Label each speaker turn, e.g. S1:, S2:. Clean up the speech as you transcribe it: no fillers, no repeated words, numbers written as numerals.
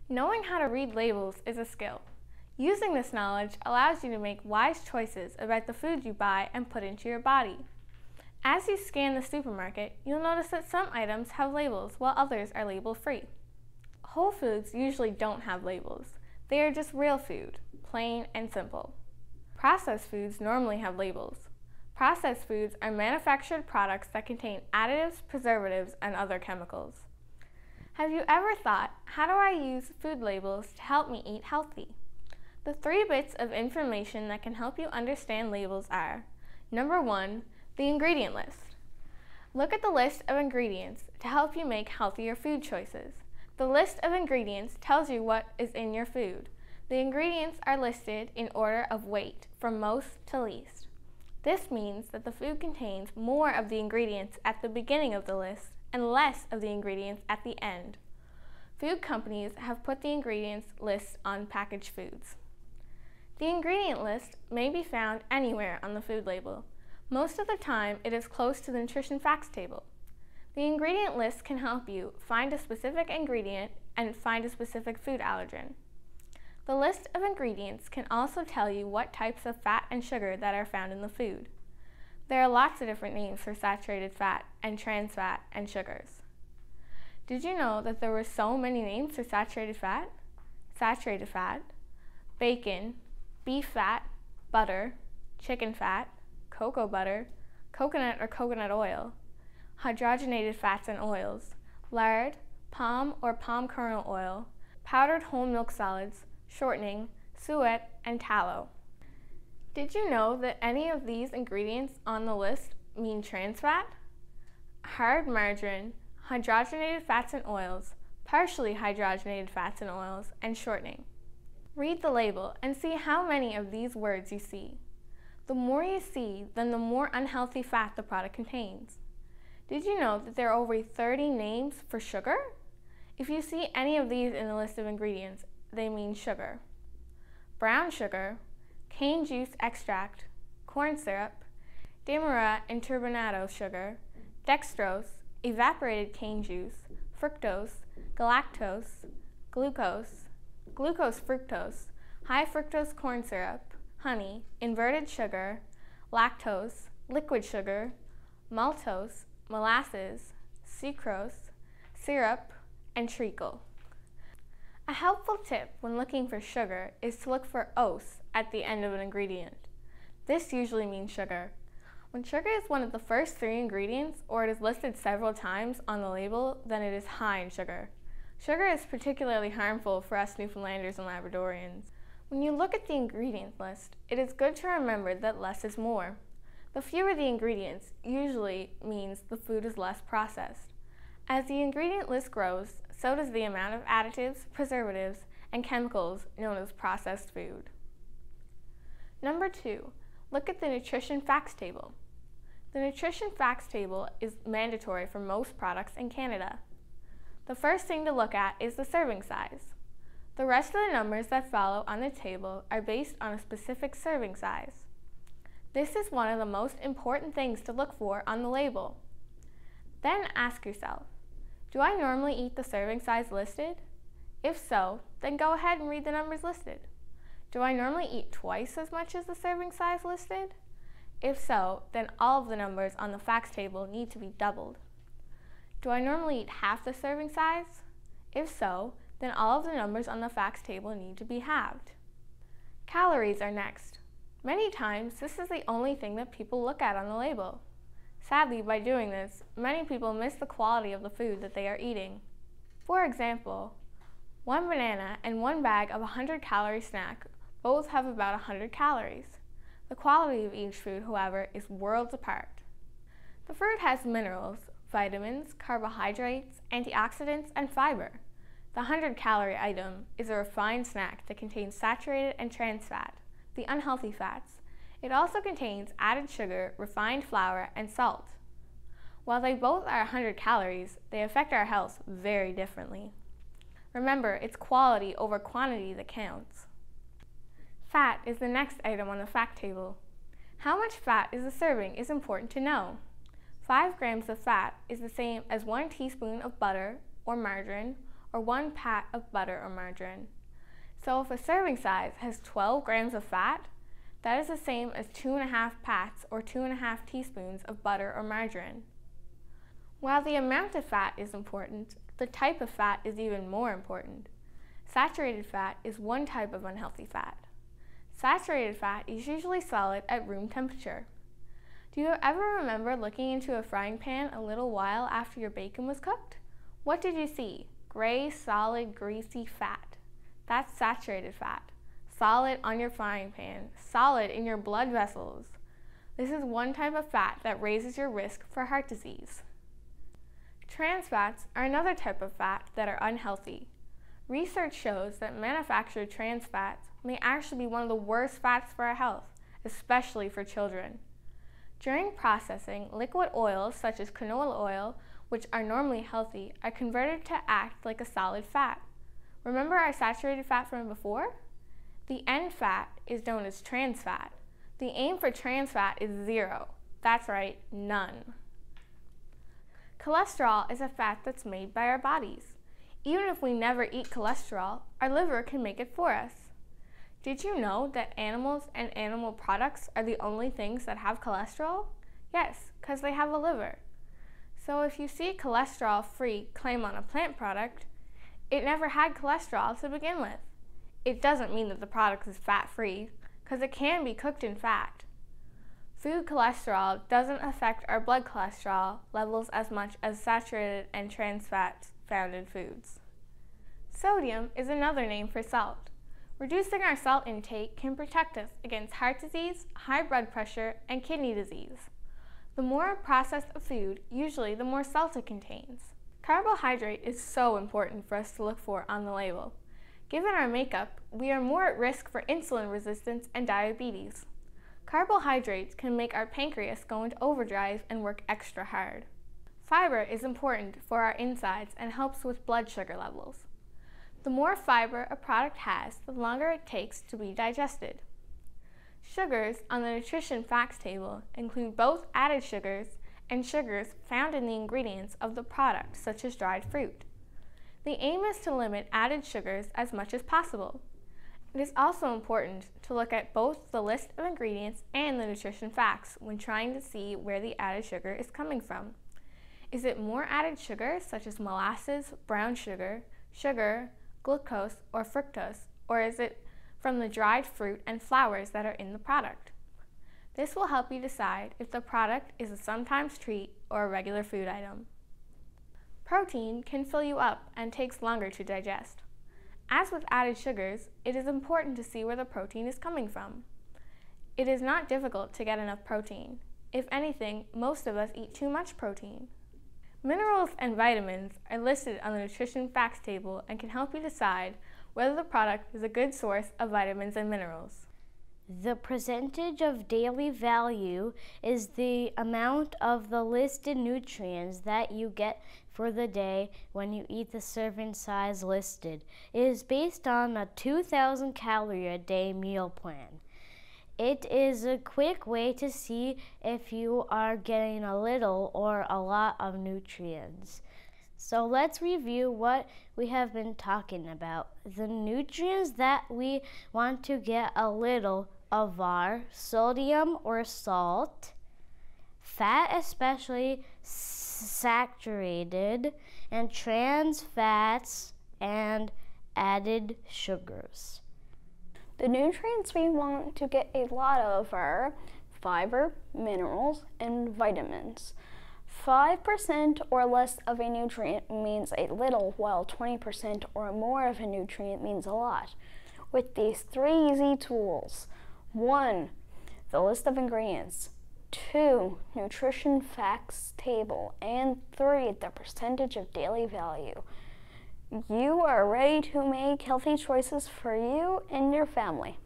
S1: Knowing how to read labels is a skill. Using this knowledge allows you to make wise choices about the food you buy and put into your body. As you scan the supermarket, you'll notice that some items have labels while others are label-free. Whole foods usually don't have labels. They are just real food, plain and simple. Processed foods normally have labels. Processed foods are manufactured products that contain additives, preservatives, and other chemicals. Have you ever thought, how do I use food labels to help me eat healthy? The 3 bits of information that can help you understand labels are: number 1, the ingredient list. Look at the list of ingredients to help you make healthier food choices. The list of ingredients tells you what is in your food. The ingredients are listed in order of weight, from most to least. This means that the food contains more of the ingredients at the beginning of the list and less of the ingredients at the end. Food companies have put the ingredients lists on packaged foods. The ingredient list may be found anywhere on the food label. Most of the time, it is close to the nutrition facts table. The ingredient list can help you find a specific ingredient and find a specific food allergen. The list of ingredients can also tell you what types of fat and sugar that are found in the food. There are lots of different names for saturated fat and trans fat and sugars. Did you know that there were so many names for saturated fat, bacon, beef fat, butter, chicken fat, cocoa butter, coconut or coconut oil, hydrogenated fats and oils, lard, palm or palm kernel oil, powdered whole milk solids, shortening, suet, and tallow. Did you know that any of these ingredients on the list mean trans fat? Hard margarine, hydrogenated fats and oils, partially hydrogenated fats and oils, and shortening. Read the label and see how many of these words you see. The more you see, then the more unhealthy fat the product contains. Did you know that there are over 30 names for sugar? If you see any of these in the list of ingredients, they mean sugar. Brown sugar, cane juice extract, corn syrup, demerara and turbinado sugar, dextrose, evaporated cane juice, fructose, galactose, glucose, glucose fructose, high fructose corn syrup, honey, inverted sugar, lactose, liquid sugar, maltose, molasses, sucrose, syrup, and treacle. A helpful tip when looking for sugar is to look for "-ose" at the end of an ingredient. This usually means sugar. When sugar is one of the first 3 ingredients, or it is listed several times on the label, then it is high in sugar. Sugar is particularly harmful for us Newfoundlanders and Labradorians. When you look at the ingredient list, it is good to remember that less is more. The fewer the ingredients usually means the food is less processed. As the ingredient list grows, so does the amount of additives, preservatives, and chemicals known as processed food. Number 2, look at the nutrition facts table. The nutrition facts table is mandatory for most products in Canada. The first thing to look at is the serving size. The rest of the numbers that follow on the table are based on a specific serving size. This is one of the most important things to look for on the label. Then ask yourself, do I normally eat the serving size listed? If so, then go ahead and read the numbers listed. Do I normally eat twice as much as the serving size listed? If so, then all of the numbers on the facts table need to be doubled. Do I normally eat half the serving size? If so, then all of the numbers on the facts table need to be halved. Calories are next. Many times, this is the only thing that people look at on the label. Sadly, by doing this, many people miss the quality of the food that they are eating. For example, 1 banana and 1 bag of a 100-calorie snack both have about 100 calories. The quality of each food, however, is worlds apart. The fruit has minerals, vitamins, carbohydrates, antioxidants, and fiber. The 100-calorie item is a refined snack that contains saturated and trans fat, the unhealthy fats. It also contains added sugar, refined flour, and salt. While they both are 100 calories, they affect our health very differently. Remember, it's quality over quantity that counts. Fat is the next item on the fact table. How much fat is a serving is important to know. 5 grams of fat is the same as 1 teaspoon of butter or margarine or 1 pat of butter or margarine. So if a serving size has 12 grams of fat, that is the same as 2.5 pats or 2.5 teaspoons of butter or margarine. While the amount of fat is important, the type of fat is even more important. Saturated fat is one type of unhealthy fat. Saturated fat is usually solid at room temperature. Do you ever remember looking into a frying pan a little while after your bacon was cooked? What did you see? Gray, solid, greasy fat. That's saturated fat. Solid on your frying pan, solid in your blood vessels. This is one type of fat that raises your risk for heart disease. Trans fats are another type of fat that are unhealthy. Research shows that manufactured trans fats may actually be one of the worst fats for our health, especially for children. During processing, liquid oils such as canola oil, which are normally healthy, are converted to act like a solid fat. Remember our saturated fat from before? The end fat is known as trans fat. The aim for trans fat is 0. That's right, none. Cholesterol is a fat that's made by our bodies. Even if we never eat cholesterol, our liver can make it for us. Did you know that animals and animal products are the only things that have cholesterol? Yes, because they have a liver. So if you see cholesterol-free claim on a plant product, it never had cholesterol to begin with. It doesn't mean that the product is fat-free, because it can be cooked in fat. Food cholesterol doesn't affect our blood cholesterol levels as much as saturated and trans fats found in foods. Sodium is another name for salt. Reducing our salt intake can protect us against heart disease, high blood pressure, and kidney disease. The more processed a food, usually the more salt it contains. Carbohydrate is so important for us to look for on the label. Given our makeup, we are more at risk for insulin resistance and diabetes. Carbohydrates can make our pancreas go into overdrive and work extra hard. Fiber is important for our insides and helps with blood sugar levels. The more fiber a product has, the longer it takes to be digested. Sugars on the nutrition facts table include both added sugars and sugars found in the ingredients of the product, such as dried fruit. The aim is to limit added sugars as much as possible. It is also important to look at both the list of ingredients and the nutrition facts when trying to see where the added sugar is coming from. Is it more added sugar, such as molasses, brown sugar, glucose, or fructose, or is it from the dried fruit and flowers that are in the product? This will help you decide if the product is a sometimes treat or a regular food item. Protein can fill you up and takes longer to digest. As with added sugars, it is important to see where the protein is coming from. It is not difficult to get enough protein. If anything, most of us eat too much protein. Minerals and vitamins are listed on the nutrition facts table and can help you decide whether the product is a good source of vitamins and minerals.
S2: The percentage of daily value is the amount of the listed nutrients that you get for the day when you eat the serving size listed. It is based on a 2,000 calorie a day meal plan. It is a quick way to see if you are getting a little or a lot of nutrients. So let's review what we have been talking about. The nutrients that we want to get a little of are sodium or salt, fat, especially saturated, and trans fats and added sugars.
S3: The nutrients we want to get a lot of are fiber, minerals, and vitamins. 5% or less of a nutrient means a little, while 20% or more of a nutrient means a lot. With these 3 easy tools: 1. The list of ingredients. 2. Nutrition facts table. And 3. The percentage of daily value. You are ready to make healthy choices for you and your family.